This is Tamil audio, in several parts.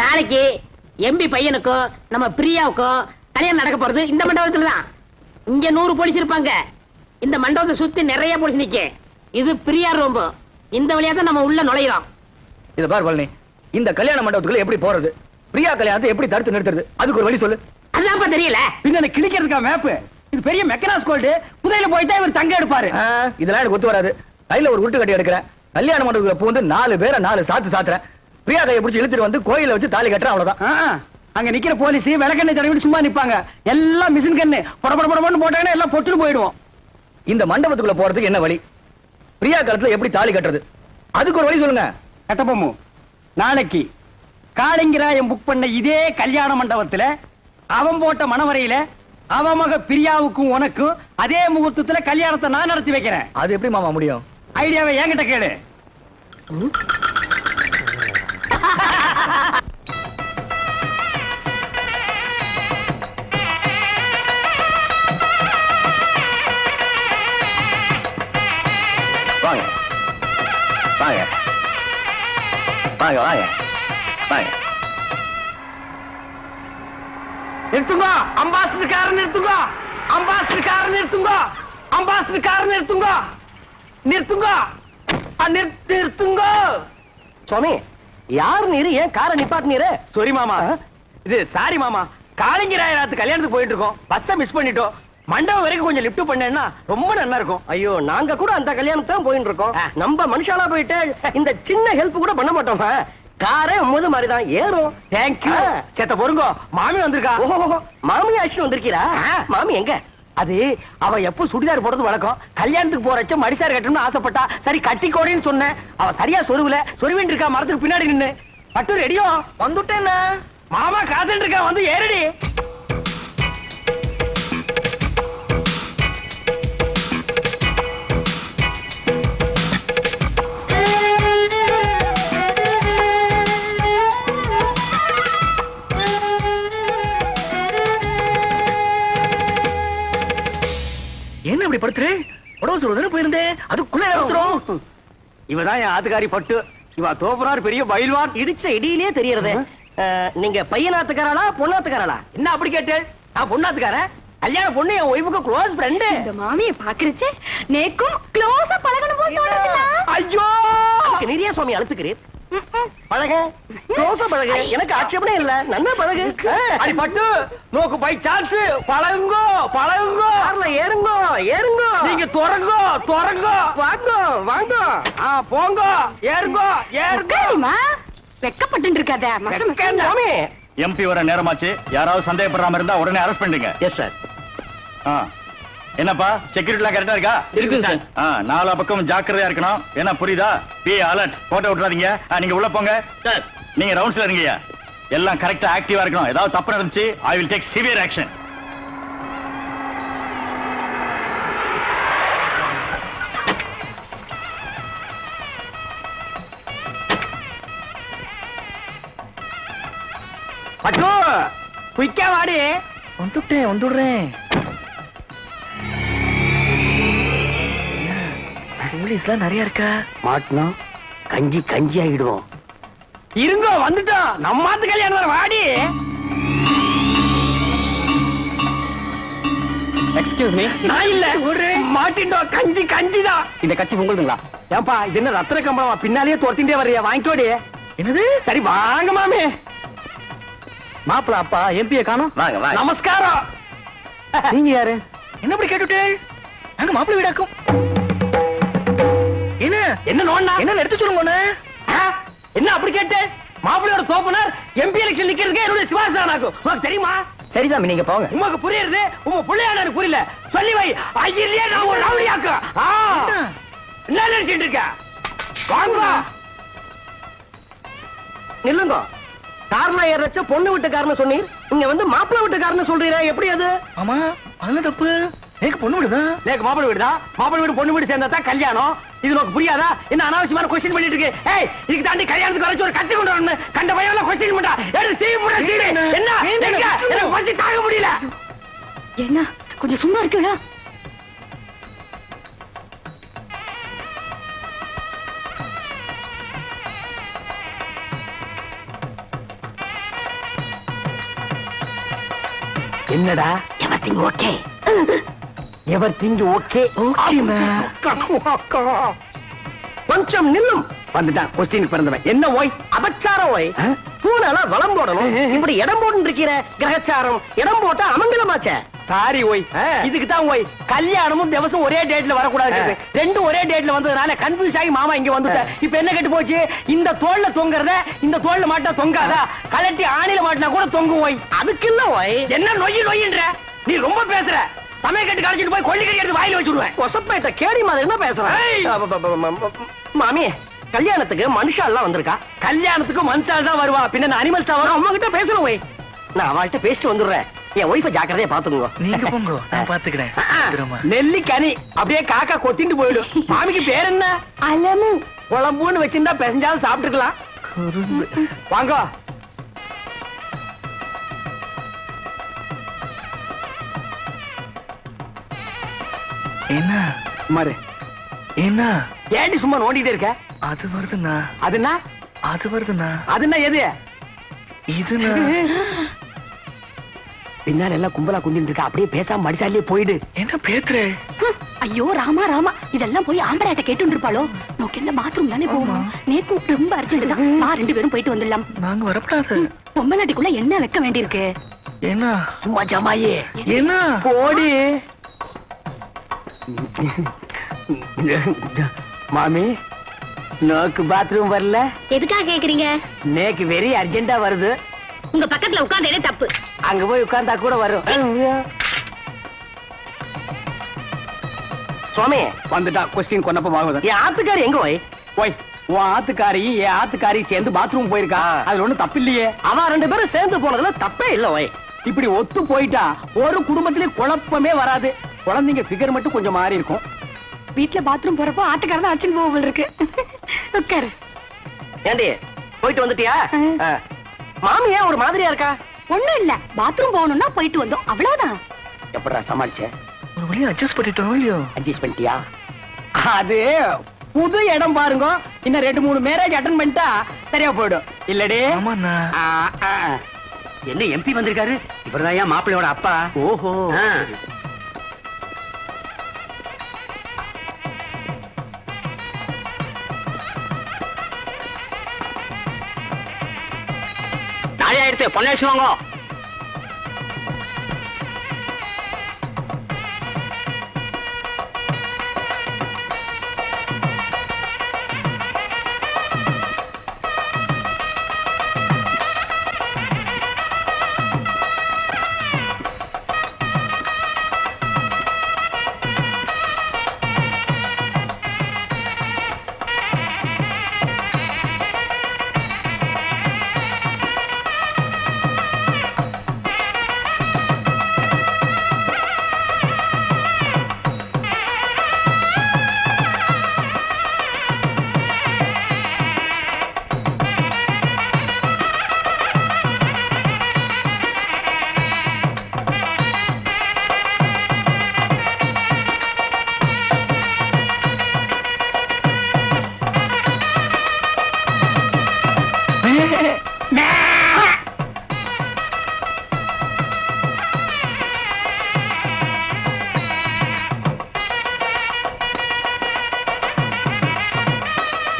நாளைக்கு எம்பி பையனுக்கும் நம்ம பிரியாவுக்கும் கல்யாணம் நடக்க போறது இந்த மண்டபத்துல தான். இங்க 100 போலீஸ் இருப்பாங்க. இந்த மண்டபத்தை சுத்தி நிறைய போலீஸ் நிக்க. இது பிரியா ரூம். இந்த வழியா தான் நம்ம உள்ள நுழையிறோம். இத பார் பழனி, இந்த கல்யாண மண்டபத்துக்குள்ள எப்படி போறது? பிரியா கல்யாணத்தை எப்படி தடுத்து நிறுத்துறது? அதுக்கு ஒரு வழி சொல்லு. அதான் தெரியல. பின்ன கிளிக்கிறதுக்கா மேப்? இது பெரிய மெக்கனாஸ் கோல்டு. புதையில போயிட்டா இவர் தங்க எடுப்பாரு. இதெல்லாம் எனக்கு ஒத்து வராது. கையில ஒரு உருட்டு கட்டி எடுக்கிறேன். கல்யாண மண்டபத்துக்குள்ள பூந்து 4 பேரை 4 சாத்து சாத்துறேன். பிரியா கையை பிடிச்சி இழுத்துட்டு வந்து கோயில வச்சு தாலி கட்டுறேன். அவ்வளவுதான். அங்க நிக்கிற போலீஸ் விளக்கெண்ணெய் தடவி சும்மா நிப்பாங்க. எல்லாம் மிஷின் கண்ணு படபடபடன்னு போட்டாங்கன்னா எல்லாம் பொட்டுன்னு போயிடுவோம். இந்த மண்டபத்துக்குள்ள போறதுக்கு என்ன வழி? பிரியா காலத்துல எப்படி தாலி கட்டுறது? அதுக்கு ஒரு வழி சொல்லுங்க. கட்டப்போமு, நாளைக்கு காளிங்கராயம் புக் பண்ண இதே கல்யாண மண்டபத்துல அவன் போட்ட மணவரையில அவன் மக பிரியாவுக்கும் உனக்கும் அதே முகூர்த்தத்துல கல்யாணத்தை நான் நடத்தி வைக்கிறேன். அது எப்படி மாமா முடியும்? ஐடியாவை என்கிட்ட கேளு. வாங்க வாங்க வாங்க வாங்க வாங்க. நிறுத்துங்க, அம்பாசிடர் கார் நிறுத்துங்க, அம்பாசிடர் கார் நிறுத்துங்க, அம்பாசிடர் கார் நிறுத்துங்க, நிறுத்துங்க, நிறுத்துங்க. சுவாமி, யாரு நீரு? ஏன் காரை நிப்பாட்டினீரு? சாரி மாமா. இது சாரி மாமா. காளிங்கராயத்து கல்யாணத்துக்கு போயிட்டு இருக்கோம். பஸ்ஸை மிஸ் பண்ணிட்டோம். மண்டபம் வரைக்கும் கொஞ்சம் லிஃப்ட் பண்ணேன்னா ரொம்ப நல்லா இருக்கும். ஐயோ, நாங்க கூட அந்த கல்யாணம் தான் போயிட்டு இருக்கோம். நம்ம மனுஷாலா போயிட்டு இந்த சின்ன ஹெல்ப் கூட பண்ண மாட்டோம். காரே முது மாதிரி தான் ஏறும். தேங்க்யூ. சேத்த பொறுங்க, மாமி வந்திருக்கா. ஓஹோ, மாமி ஆக்ஷன் வந்திருக்கீரா? மாமி எங்க? அது அவ எப்ப சுடிதார் போடுறது வழக்கம். கல்யாணத்துக்கு போறச்ச மடிசார் கட்டணும்னு ஆசைப்பட்டா. சரி கட்டிக்கோடின்னு சொன்னேன். அவ சரியா சொருவுல சொருவின் இருக்கா மரத்துக்கு பின்னாடி நின்னு. பட்டு ரெடியோ? வந்துட்டேன். மாமா காத்துட்டு இருக்கா, வந்து ஏறடி. என்ன இப்படி படுத்துரு? உடவு சொல்றதுன்னு போயிருந்தேன். அதுக்குள்ள அவசரம். இவதான் என் ஆத்துக்காரி பட்டு. இவ தோப்புறார் பெரிய பயில்வான். இடிச்ச இடியிலே தெரியறது. நீங்க பையனாத்துக்காரா பொண்ணாத்துக்காரா? என்ன அப்படி கேட்டு? நான் பொண்ணாத்துக்காரன். கல்யாண பொண்ணு என் ஒய்ஃபுக்கு க்ளோஸ் ஃப்ரெண்டு. இந்த மாமியை பாக்குறச்சே நேக்கும் க்ளோஸா பழகணும் போல தோணுதுல. ஐயோ, நிறைய சுவாமி அழுத்துக்கிறீர். பழக, க்ளோஸா பழக. எனக்கு ஆட்சேபனே இல்ல. நன்னா பழகு. அடி பட்டு, நோக்கு பை சான்ஸ். பழகுங்கோ பழகுங்கோ. கார்ல ஏறுங்கோ ஏறுங்கோ. நீங்க துறங்கோ துறங்கோ. வாங்கோ வாங்கோ. போங்க, ஏறுங்கோ ஏறுங்கோ. உட்காருமா, வெக்கப்பட்டு இருக்காத. சுவாமி, எம்பி வர நேரமாச்சு. யாராவது சந்தேகப்படுறாம இருந்தா உடனே அரெஸ்ட் பண்ணுங்க. Yes sir. என்னப்பா, செக்யூரிட்டிலாம் கரெக்டா இருக்கா? இருக்கு சார். நாலா பக்கம் ஜாக்கிரதையா இருக்கணும். என்ன புரியுதா? Be alert. போட்டோ விட்டுறாதீங்க. நீங்க உள்ள போங்க சார். நீங்க ரவுண்ட்ஸ்ல இருங்கய்யா. எல்லாம் கரெக்டா ஆக்டிவா இருக்கணும். ஏதாவது தப்பு நடந்துச்சு, I will take severe action. பட்டு, குயிக்கா வாடி. வந்துடுறேன். போலீஸ்லாம் நிறைய இருக்கா? மாட்டணும், கஞ்சி கஞ்சி ஆகிடுவோம். இருங்கோ, வந்துட்டோம். நம்மாத்து கல்யாணம் வாடி. Excuse me. நான் இல்ல, மாட்டிட்டோம். கஞ்சி கஞ்சிதான். இந்த கட்சி உங்களுதுங்களா? ஏன்பா, இது என்ன ரத்ன கம்பளமா? பின்னாலேயே துரத்திட்டே வர்றியா? வாங்கிக்கோடி. என்னது? சரி வாங்க மாமி. மாப்பிள அப்பா எம்பியை காணோம். வாங்க வாங்க. நமஸ்காரம். நீங்க யாரு? என்ன இப்படி கேட்டுட்டே? நாங்க மாப்பிள வீடாக்கும். என்ன என்ன நோண்ணா? என்ன எடுத்து சொல்லுங்க. என்ன அப்படி கேட்டு? மாப்பிள்ளையோட தோப்பனார் எம்பி எலெக்ஷன் நிக்கிறதுக்கு என்னுடைய சிவாசானாக்கும். உனக்கு தெரியுமா? சரி சாமி, நீங்க போங்க. உமக்கு புரியுது, உங்க பிள்ளையான எனக்கு புரியல. சொல்லி வை. ஐயிலே நான் ஒரு ரவுடியாக்கு. என்ன நினைச்சிட்டு இருக்க? வாங்க. நில்லுங்க. கார்ல ஏறச்ச பொண்ணு வீட்டுக்காரன்னு சொன்னீர். இங்க வந்து மாப்பிள்ளை வீட்டுக்காரன்னு சொல்றீரா? எப்படி அது? ஆமா, அதெல்லாம் தப்பு. எனக்கு பொண்ணு விடுதான். நேக்கு மாப்பிள்ளை வீடுதா? மாப்பிள்ளை வீடு பொண்ணு வீடு சேர்ந்தா தான் கல்யாணம். இது உனக்கு புரியாதா? என்ன அனாவசியமான கொஸ்டின் பண்ணிட்டு இருக்கு? ஏய், இதுக்கு தாண்டி கல்யாணத்துக்கு வரைச்சு ஒரு கத்தி கொண்டு வரணும். கண்ட பையன்ல கொஸ்டின் பண்றா. எடுத்து சீ புட சீ. என்ன? எனக்கு பசி தாங்க முடியல. என்ன கொஞ்சம் சும்மா இருக்கா? என்னடா எவர்திங் ஓகே. Everything okay. கொஞ்சம் நில்லும். வந்துட்டான் கொஸ்டின் பிறந்தவன். என்ன ஓய்? அபச்சாரம் ஓய். பூனால வளம் போடணும். இப்படி இடம் போட்டு இருக்கிற கிரகச்சாரம் இடம் போட்டா அமங்கலமாச்சே. சாரி ஓய். இதுக்கு தான் ஓய் கல்யாணமும் திவசம் ஒரே டேட்ல வரக்கூடாது. ரெண்டும் ஒரே டேட்ல வந்ததுனால கன்ஃபியூஸ் ஆகி மாமா இங்க வந்துட்டேன். இப்ப என்ன கெட்டு போச்சு? இந்த தோல்ல தொங்கறத இந்த தோல்ல மாட்டா தொங்காதா? கலட்டி ஆணில மாட்டினா கூட தொங்கும் ஓய். அதுக்கு இல்ல ஓய். என்ன நொய்யின்ற? நீ ரொம்ப பேசுற. சமய கட்டு கழிச்சிட்டு போய் கொள்ளிக்கறி எடுத்து வாயில வச்சுடுவேன். கொசப்பேட்ட கேடி மாதிரி என்ன பேசுறேன்? மாமி கல்யாணத்துக்கு மனுஷா எல்லாம் வந்திருக்கா. கல்யாணத்துக்கு மனுஷால் தான் வருவா. பின்ன அனிமல்ஸ் தான் வரும். அம்மா கிட்ட பேசணும் ஓய். நான் அவள்கிட்ட பேசிட்டு வந்துடுறேன். என் ஒய்ஃபை ஜாக்கிரதையா பாத்துக்கோங்க. நீங்க போங்க, நான் பாத்துக்கிறேன். நெல்லிக்கனி அப்படியே காக்கா கொத்திட்டு போயிடும். மாமிக்கு பேர் என்ன? அலமு. குழம்புன்னு வச்சிருந்தா பெசஞ்சாலும் சாப்பிட்டுக்கலாம். வாங்க. என்ன மாரு என்ன ஏடி சும்மா நோண்டிட்டே இருக்க? அது வருதுண்ணா, அதுனா அது வருதுண்ணா, அதுனா எது? இதுண்ணா. பின்னால எல்லாம் கும்பலா குந்திட்டு இருக்க. அப்படியே பேசாம மடிசாலியே போயிடு. என்ன பேத்துற? ஐயோ ராமா ராமா, இதெல்லாம் போய் ஆம்பராட்ட கேட்டு இருப்பாளோ. நோக்கு என்ன பாத்ரூம் தானே போவோம். நேக்கு ரொம்ப அர்ஜென்ட் தான். நான் 2 பேரும் போயிட்டு வந்துடலாம். நாங்க வரப்படாது. பொம்மநாட்டிக்குள்ள என்ன வைக்க வேண்டியிருக்கு? என்ன சும்மா ஜமாயே என்ன போடி. மாமி நோக்கு பாத்ரூம் வரல. எதுக்காக கேக்குறீங்க? நேக்கு வெரி அர்ஜென்டா வருது. உங்க பக்கத்துல உட்கார்ந்தே தப்பு. அங்க போய் உட்கார்ந்தா கூட வரும். சுவாமி வந்துட்டா கொஸ்டின் கொன்னப்ப. என் ஆத்துக்காரி எங்க ஓய்? ஓய் உன் ஆத்துக்காரி என் ஆத்துக்காரி சேர்ந்து பாத்ரூம் போயிருக்கா. அதுல ஒண்ணும் தப்பு இல்லையே. அவன் 2 பேரும் சேர்ந்து போனதுல தப்பே இல்ல ஓய். இப்படி ஒத்து போயிட்டா ஒரு குடும்பத்திலே குழப்பமே வராது. குழந்தைங்க ஃபிகர் மட்டும் கொஞ்சம் மாறி இருக்கும். வீட்டுல பாத்ரூம் போறப்போ ஆட்டுக்காரதான் அடிச்சுன்னு போக இருக்கு. உட்காரு. ஏண்டி போயிட்டு வந்துட்டியா? மாமி ஏன் ஒரு மாதிரியா இருக்கா? ஒண்ணும் இல்ல, பாத்ரூம் போகணும்னா போயிட்டு வந்தோம், அவ்வளவுதான். எப்படா சமாளிச்ச? ஒரு வழியா அட்ஜஸ்ட் பண்ணிட்டோம் இல்லையோ? அட்ஜஸ்ட் பண்ணிட்டியா? அது புது இடம் பாருங்க. இன்னும் 2-3 மேரேஜ் அட்டன் பண்ணிட்டா சரியா போயிடும். இல்லடே? ஆமாண்ணா. என்ன எம்பி வந்திருக்காரு? இவர்தான் ஏன் மாப்பிள்ளையோட அப்பா. ஓஹோ. நாளை ஆயிடுத்து பொண்ணு வாங்க.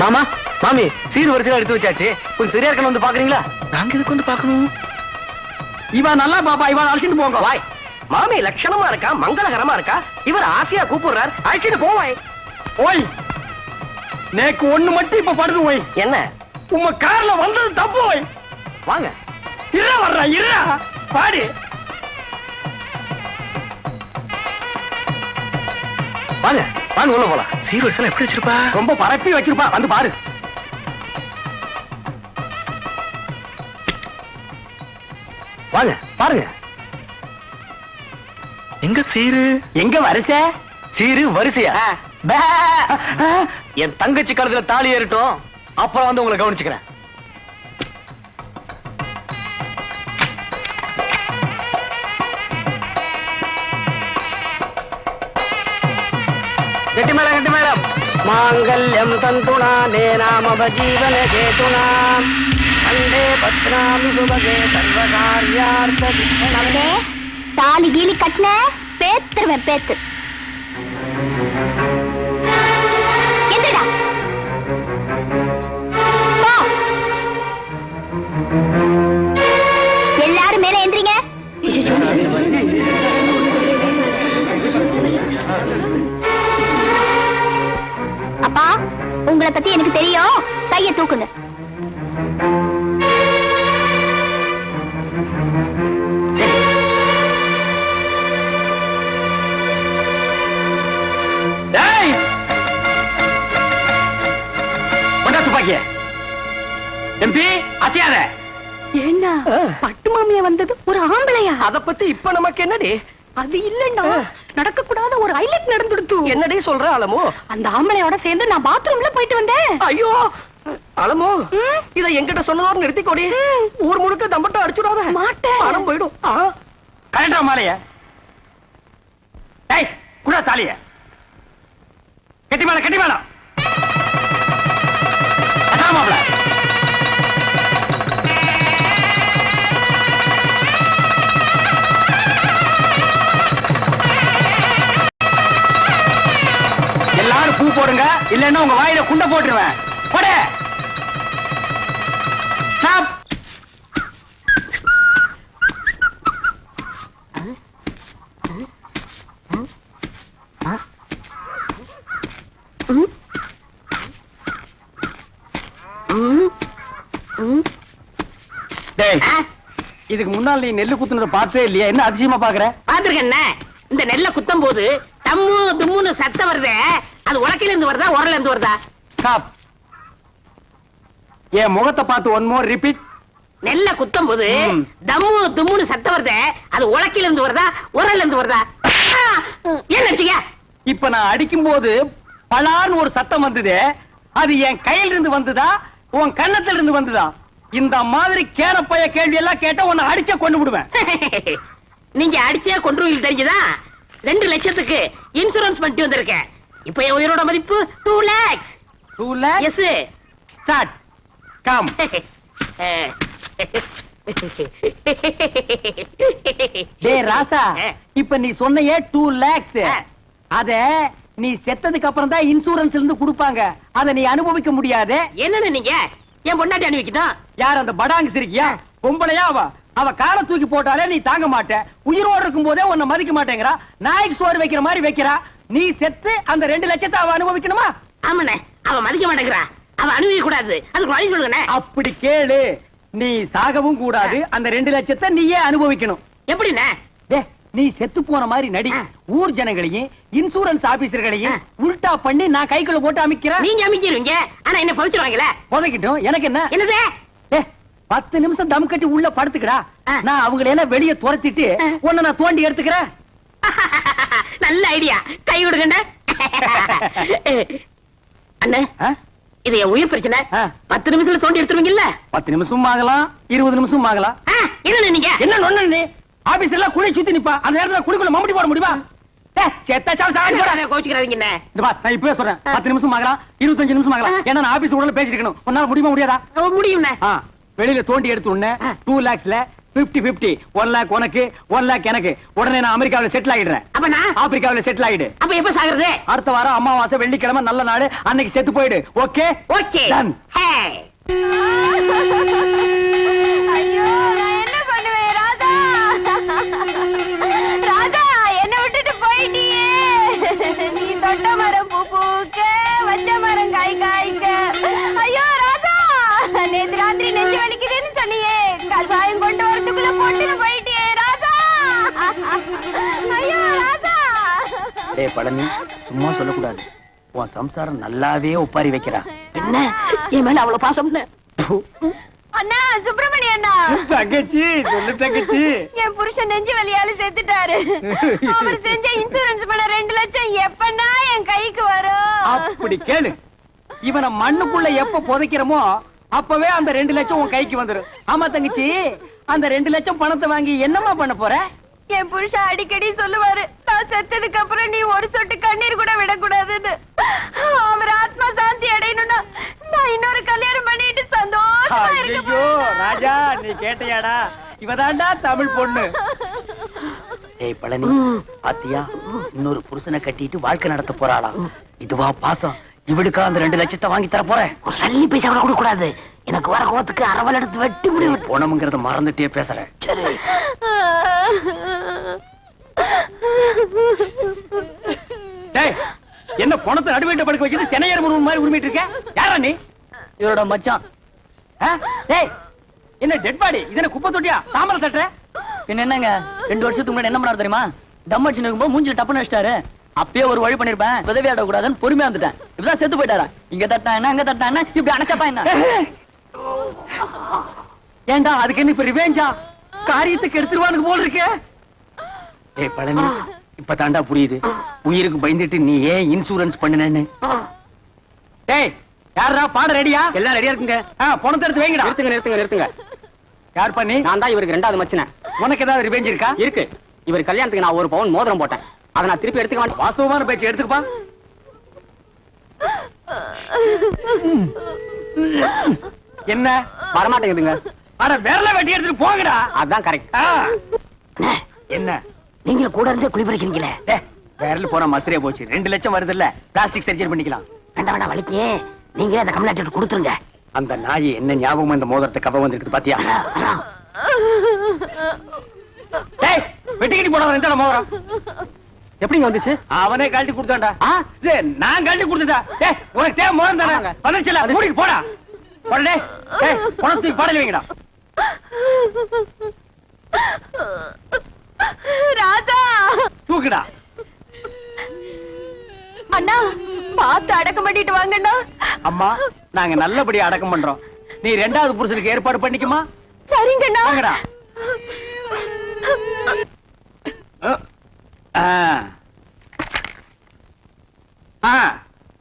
மாமா மாமி சீர் வரிசையில எடுத்து வச்சாச்சு. கொஞ்சம் சரியா இருக்கணும் வந்து பாக்குறீங்களா? நாங்க இதுக்கு வந்து பாக்கணும். இவன் நல்லா பாப்பா, இவன் அழைச்சிட்டு போங்க. வாய். மாமி லட்சணமா இருக்கா, மங்களகரமா இருக்கா. இவர் ஆசையா கூப்பிடுறார், அழைச்சிட்டு போவாய். ஓய் நேக்கு ஒண்ணு மட்டும் இப்ப படுது. ஓய் என்ன உங்க கார்ல வந்தது தப்பு. ஓய் வாங்க. இருடா வர்றா இருடா பாடி. வாங்க வாங்க உள்ள போலாம். சீர்வரிசை எப்படி வச்சிருப்பா? ரொம்ப பரப்பி வச்சிருப்பா, வந்து பாரு. வாங்க பாருங்க. எங்க சீரு? எங்க வரிசை? சீரு வரிசையா? என் தங்கச்சி கழுத்துல தாலி ஏறட்டும், அப்புறம் வந்து உங்களை கவனிச்சுக்கிறேன். கட்டி மேடம். மாங்கல்யம் தந்துனா நேனாம ஜீவன கேதுனா அண்டே பத்ராமி சுபகே சர்வகார்யார்த்த. தாலி கீலி கட்டின பேத்துருவேன் பேத்து. எந்திரடா எல்லாரும் மேல எந்திரிங்க. அப்பா உங்களை பத்தி எனக்கு தெரியும், கைய தூக்குங்க. துப்பாக்கிய எம்பி அசையாத. ஏன்னா பட்டு மாமியா வந்தது ஒரு ஆம்பளையா? அத பத்தி இப்ப நமக்கு என்னடி? அது இல்லன்னா நடக்க கூடாத ஒரு ஹைலைட் நடந்துடுத்து. என்னடி சொல்ற அலமோ? அந்த ஆம்பளையோட சேர்ந்து நான் பாத்ரூம்ல போயிட்டு வந்தேன். ஐயோ அலமோ, இத என்கிட்ட சொன்னதோட நிறுத்திக்கோடி. ஊர் முழுக்க தம்பட்ட அடிச்சுடாத. மாட்டேன். பணம் போயிடும். கரெக்டா மாலைய கூட தாலிய கட்டி மேல கட்டி மேல மாப்பிள. எல்லாரும் பூ போடுங்க, இல்லன்னா உங்க வாயில குண்ட போட்டுருவேன். போடு. ஸ்டாப். இதுக்கு முன்னால் நீ நெல்லு குத்துனதை பார்த்தே இல்லையா? என்ன அதிசயமா பாக்குற? பாத்துருக்கேன். இந்த நெல்ல குத்தும் போது தம்மு தும்முன்னு சத்தம் வருதே, அது உலக்கையில இருந்து வருதா உரல்ல இருந்து வருதா? ஸ்டாப். என் முகத்தை பார்த்து ஒன் மோர் ரிப்பீட். நெல்ல குத்தும் போது தம்மு தும்முன்னு சத்தம் வருதே, அது உலக்கையில இருந்து வருதா உரல்ல இருந்து வருதா? ஏன் அடிச்சீங்க? இப்ப நான் அடிக்கும் போது பலான்னு ஒரு சத்தம் வந்தது. அது என் கையில இருந்து வந்ததா உன் கன்னத்துல இருந்து வந்ததா? இந்த மாதிரி கேனப்பைய கேள்வி எல்லாம் கேட்டா உன்னை அடிச்ச கொண்டு விடுவேன். நீங்க அடிச்சே கொன்றுவீங்க தெரிஞ்சுதா? 2 லட்சத்துக்கு இன்சூரன்ஸ் பண்ணிட்டு வந்திருக்கேன். இப்ப என் உயிரோட மதிப்பு 2 lakhs. 2 lakhs? Yes. Start. Come. டேய் ராசா, இப்ப நீ சொன்னையே 2 lakhs. அத நீ செத்ததுக்கு அப்புறம் தான் இன்சூரன்ஸ்ல இருந்து கொடுப்பாங்க. அத நீ அனுபவிக்க முடியாது. என்னன்னு நீங்க என் பொண்டாட்டி அனுபவிக்கணும்? யார் அந்த படாங்கு சிரிக்கியா? பொம்பளையா அவ காலை தூக்கி போட்டாலே நீ தாங்க மாட்ட. உயிரோடு இருக்கும் போதே உன்னை மதிக்க மாட்டேங்கிறா. நாய்க்கு சோறு வைக்கிற மாதிரி வைக்கிறா. நீ செத்து அந்த 2 லட்சத்தை அவ அனுபவிக்கணுமா? ஆமாண்ணே, அவ மதிக்க மாட்டேங்கிறா. அவ அனுபவிக்க கூடாது. அதுக்கு வழி சொல்லுங்க. அப்படி கேளு. நீ சாகவும் கூடாது, அந்த 2 லட்சத்தை நீயே அனுபவிக்கணும். எப்படிண்ணே? நீ செத்து போன மாதிரி நடி. ஊர் ஜனங்களையும் இன்சூரன்ஸ் ஆபீசர்களையும் உல்டா பண்ணி நான் கைக்குள்ள போட்டு அமைக்கிறேன். நீங்க அமைக்கிறீங்க, ஆனா என்ன பவிச்சிருவாங்களே. புதைக்கிட்டும். எனக்கு என்ன? என்னது? 10 நிமிஷம் தம் கட்டி உள்ள படுத்துக்கடா. நான் அவங்களை எல்லாம் வெளியே துரத்திட்டு உன்னை நான் தோண்டி எடுத்துக்கிறேன். நல்ல ஐடியா. கை விடுங்க அண்ணே. இது என் உயிர் பிரச்சனை. 10 நிமிஷத்துல தோண்டி எடுத்துருவீங்கல்ல? 10 நிமிஷம் ஆகலாம், 20 நிமிஷம் ஆகலாம். என்ன நீங்க என்ன நொண்ணு? நீ ஆபீஸ்ல எல்லாம் குழி சுத்தி நிப்பா. அந்த நேரத்துல குழிக்குள்ள மம்முடி போட முடியுமா? கோச்சுக்கிறாதீங்க. நான் இப்பவே சொல்றேன். 10 நிமிஷம் ஆகலாம், 25 நிமிஷம் ஆகலாம். ஏன்னா நான் ஆபீஸ் உடனே பேசிட்டு இருக்கணும். உன்னால முடியுமா முடியாதா? முடியும். வெளியில தோண்டி எடுத்து உடனே 2 lakhsல 50-50, 1 lakh உனக்கு 1 lakh எனக்கு. உடனே நான் அமெரிக்காவில செட்டில் ஆயிடுறேன். அப்ப நான் ஆப்பிரிக்காவில செட்டில் ஆயிடு. அப்ப எப்ப சாகுறது? அடுத்த வாரம் அமாவாசை வெள்ளிக்கிழமை நல்ல நாடு, அன்னைக்கு செத்து போயிடு. Okay okay. டன். ஐயோ நான் என்ன பண்ணுவேன் ராதா? ராதா என்ன விட்டுட்டு போயிட்டியே. நீ தொட்ட மரம் பூ பூக்க, வச்ச மரம் காய் காய்க்க. ஐயோ ராதா, நேத்து ராத்திரி நெஞ்சு வலிக்குதுன்னு சொன்னியே, கஷாயம் கொண்டு வரதுக்குள்ள போட்டுன்னு போயிட்டியே ராதா. ஐயோ ராதா. டேய் பழனி, சும்மா சொல்லக்கூடாது. உன் சம்சாரம் நல்லாவே ஒப்பாரி வைக்கிறா. என்ன என் மேல அவ்வளவு பாசம்னு? அண்ணா சுப்பிரமணிய அண்ணா. தங்கச்சி சொல்லு தங்கச்சி. என் புருஷன் நெஞ்சு வலியால செத்துட்டாரு. அவர் செஞ்ச இன்சூரன்ஸ் பண்ண 2 லட்சம் எப்பன்னா என் கைக்கு வரும்? அப்படி கேளு. இவனை மண்ணுக்குள்ள எப்ப புதைக்கிறோமோ அப்பவே அந்த 2 லட்சம் உன் கைக்கு வந்துரும். ஆமா தங்கச்சி, அந்த 2 லட்சம் பணத்தை வாங்கி என்னமா பண்ண போற? என் புருஷன் அடிக்கடி சொல்லுவாரு, நான் செத்ததுக்கு அப்புறம் நீ ஒரு சொட்டு கண்ணீர் கூட விடக்கூடாதுன்னு. அவர் ஆத்மா சாந்தி அடையணும்னா நான் இன்னொரு கல்யாணம் பண்ணிட்டு சந்தோஷமா ஐயோ ராஜா, நீ கேட்டியாடா? இவதாண்டா தமிழ் பொண்ணு. ஏய் பழனி, பாத்தியா இன்னொரு புருஷனை கட்டிட்டு வாழ்க்கை நடத்த போறாளாம். இதுவா பாசம்? இவளுக்கா அந்த 2 லட்சத்தை வாங்கி தர போறேன். ஒரு சல்லி பைசா கூட கொடுக்க கூடாது. எனக்கு வர கோவத்துக்கு அரவல் எடுத்து வெட்டி முடியும். போனமுங்கிறத மறந்துட்டே பேசுறேன். சரி. டேய், என்ன பணத்தை நடுவேட்ட படுக்க வச்சுட்டு சென்னையர் முருகன் மாதிரி உரிமிட்டு இருக்க? யாரா நீ? இவரோட மச்சான். டேய், என்ன டெட் பாடி? இதென்ன குப்பை தொட்டியா? தாமரை தட்டுற? என்னங்க 2 வருஷத்துக்கு முன்னாடி என்ன பண்ணாரு தெரியுமா? தம் அடிச்சு நிக்கும்போது மூஞ்சில டப்புன்னு வச்சிட்டாரு. அப்பயே ஒரு வழி பண்ணிருப்பேன், உதவி ஆட கூடாதுன்னு பொறுமையா வந்துட்டேன். இப்பதான் செத்து போயிட்டாரா? இங்க தட்டா என்ன, அங்க தட்டா என்ன, இப்படி அணைச்சப்பா என்ன? ஏண்டா அதுக்கு என்ன இப்ப ரிவேஞ்சா? காரியத்துக்கு எடுத்துருவானுக்கு போல இருக்கே. ஏய் பழனி, இப்ப தாண்டா புரியுது உயிருக்கு பயந்துட்டு நீ ஏன் இன்சூரன்ஸ் பண்ணுனேன்னு. டேய், யாரா பாட ரெடியா? எல்லாம் ரெடியா இருக்குங்க. பணத்தை எடுத்து வைங்கடா. நிறுத்துங்க. யார் பண்ணி? நான் தான் இவருக்கு 2வது மச்சனை. உனக்கு ஏதாவது ரிவேஞ்ச் இருக்கா? இருக்கு. இவர் கல்யாணத்துக்கு நான் 1 பவுன் மோதிரம் போட்டேன். அதை நான் திருப்பி எடுத்துக்க மாட்டேன். வாஸ்தவமான பேச்சு எடுத்துக்கப்பா. என்ன வரமாட்டேங்குதுங்க. அட விரல வெட்டி எடுத்துட்டு போங்கடா. அதான் கரெக்ட். என்ன நீங்க கூட இருந்தே குளிப்பறிக்கிறீங்களே. விரல் போன மசரே போச்சு. 2 லட்சம் வருது இல்ல, பிளாஸ்டிக் சர்ஜரி பண்ணிக்கலாம். வேண்டாம் வலிக்கு நீங்க அந்த கம்ப்ளைண்ட் கொடுத்துருங்க. அந்த நாய் என்ன ஞாபகம் இந்த மோதிரத்தை கவ வந்திருக்கு பாத்தியா? டேய், வெட்டிக்கிட்டு போனவன் எந்த மோதிரம் எப்படிங்க வந்துச்சு? அவனே கழட்டி கொடுத்தான்டா. நான் கழட்டி கொடுத்துட்டா. டேய், உனக்கு தேவை மோதிரம் தானே? வந்துச்சுல, மூடிக்கு போடா. போடா டேய். டேய், பணத்துக்கு பாடல வைங்கடா. ராஜா தூக்குடா. அண்ணா, பார்த்து அடக்கம் பண்ணிட்டு வாங்கண்ணா. அம்மா, நாங்க நல்லபடியா அடக்கம் பண்றோம். நீ 2வது புருஷனுக்கு ஏற்பாடு பண்ணிக்குமா? சரிங்கண்ணா. வாங்கடா.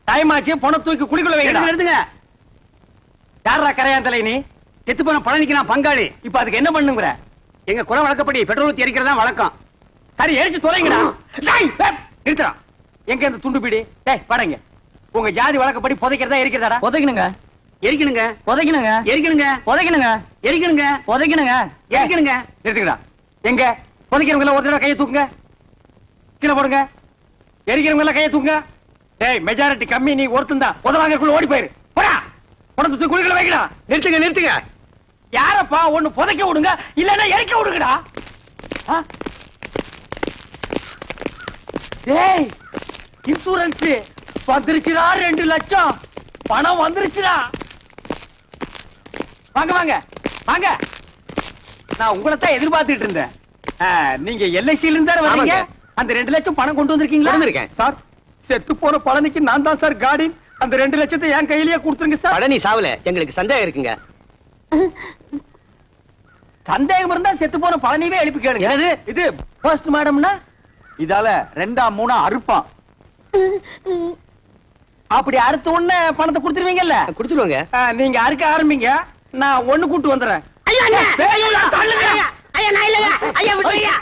டைம் ஆச்சு, பணம் தூக்கி குடிக்குள்ள வைங்க. எடுத்துங்க. யாரா கரையான் தலை? நீ செத்து போன பழனிக்கு நான் பங்காளி. இப்ப அதுக்கு என்ன பண்ணுங்கிற? எங்க குல வழக்கப்படி பெட்ரோல் ஊத்தி எரிக்கிறதா வழக்கம். சரி, எரிச்சு தொலைங்கடா. நிறுத்துறா. எங்க இந்த துண்டு பீடி? டேய் வாடங்க. உங்க ஜாதி வழக்கப்படி புதைக்கிறதா எரிக்கிறதாடா? உதைக்கணுங்க, எரிக்கணுங்க, உதைக்கணுங்க, எரிக்கணுங்க, உதைக்கணுங்க, எரிக்கணுங்க, உதைக்கணுங்க. எரிக்கணுங்க. நிறுத்துங்கடா. எங்க புதைக்கிறவங்க எல்லாம் ஒரு தடவை கையை தூக்குங்க. கீழே போடுங்க. எரிக்கிறவங்க எல்லாம் கையை தூக்குங்க. டேய், மெஜாரிட்டி கம்மி, நீ ஒருத்தன் தான். உதவாங்கக்குள்ள ஓடி போயிரு. போடா. பணத்தை தூக்கி குழிக்குள்ள வைக்கடா. நிறுத்துங்க. யாரப்பா? ஒண்ணு புதைக்க விடுங்க, இல்லன்னா எரிக்க விடுங்கடா. டேய், இன்சூரன்ஸ் வந்துருச்சுடா. 2 லட்சம் பணம் வந்துருச்சுடா. வாங்க. நான் உங்களை தான் எதிர்பார்த்துட்டு இருந்தேன். நீங்க எல்ஐசில இருந்து தானே வரீங்க? அந்த 2 லட்சம் பணம் கொண்டு வந்திருக்கீங்களா? வந்திருக்கேன். சார், செத்து போன பழனிக்கு நான் தான் சார் கார்டின். அந்த 2 லட்சத்தை என் கையிலேயே கொடுத்துருங்க சார். பழனி சாவல, எங்களுக்கு சந்தேகம் இருக்குங்க. சந்தேகம் இருந்தா செத்து போன பழனிவே எழுப்பி கேளுங்க. இது போஸ்ட் மாடம்னா இதால 2ஆ 3ஆ அறுப்பான். அப்படி அறுத்த உடனே பணத்தை கொடுத்துருவீங்கல்ல? குடிச்சிருவாங்க. நீங்க அறுக்க ஆரம்பிங்க, நான் ஒண்ணு கூட்டு வந்துடுறேன். ஐயா, நான் இல்லையா? ஐயா, விட்டுருங்க.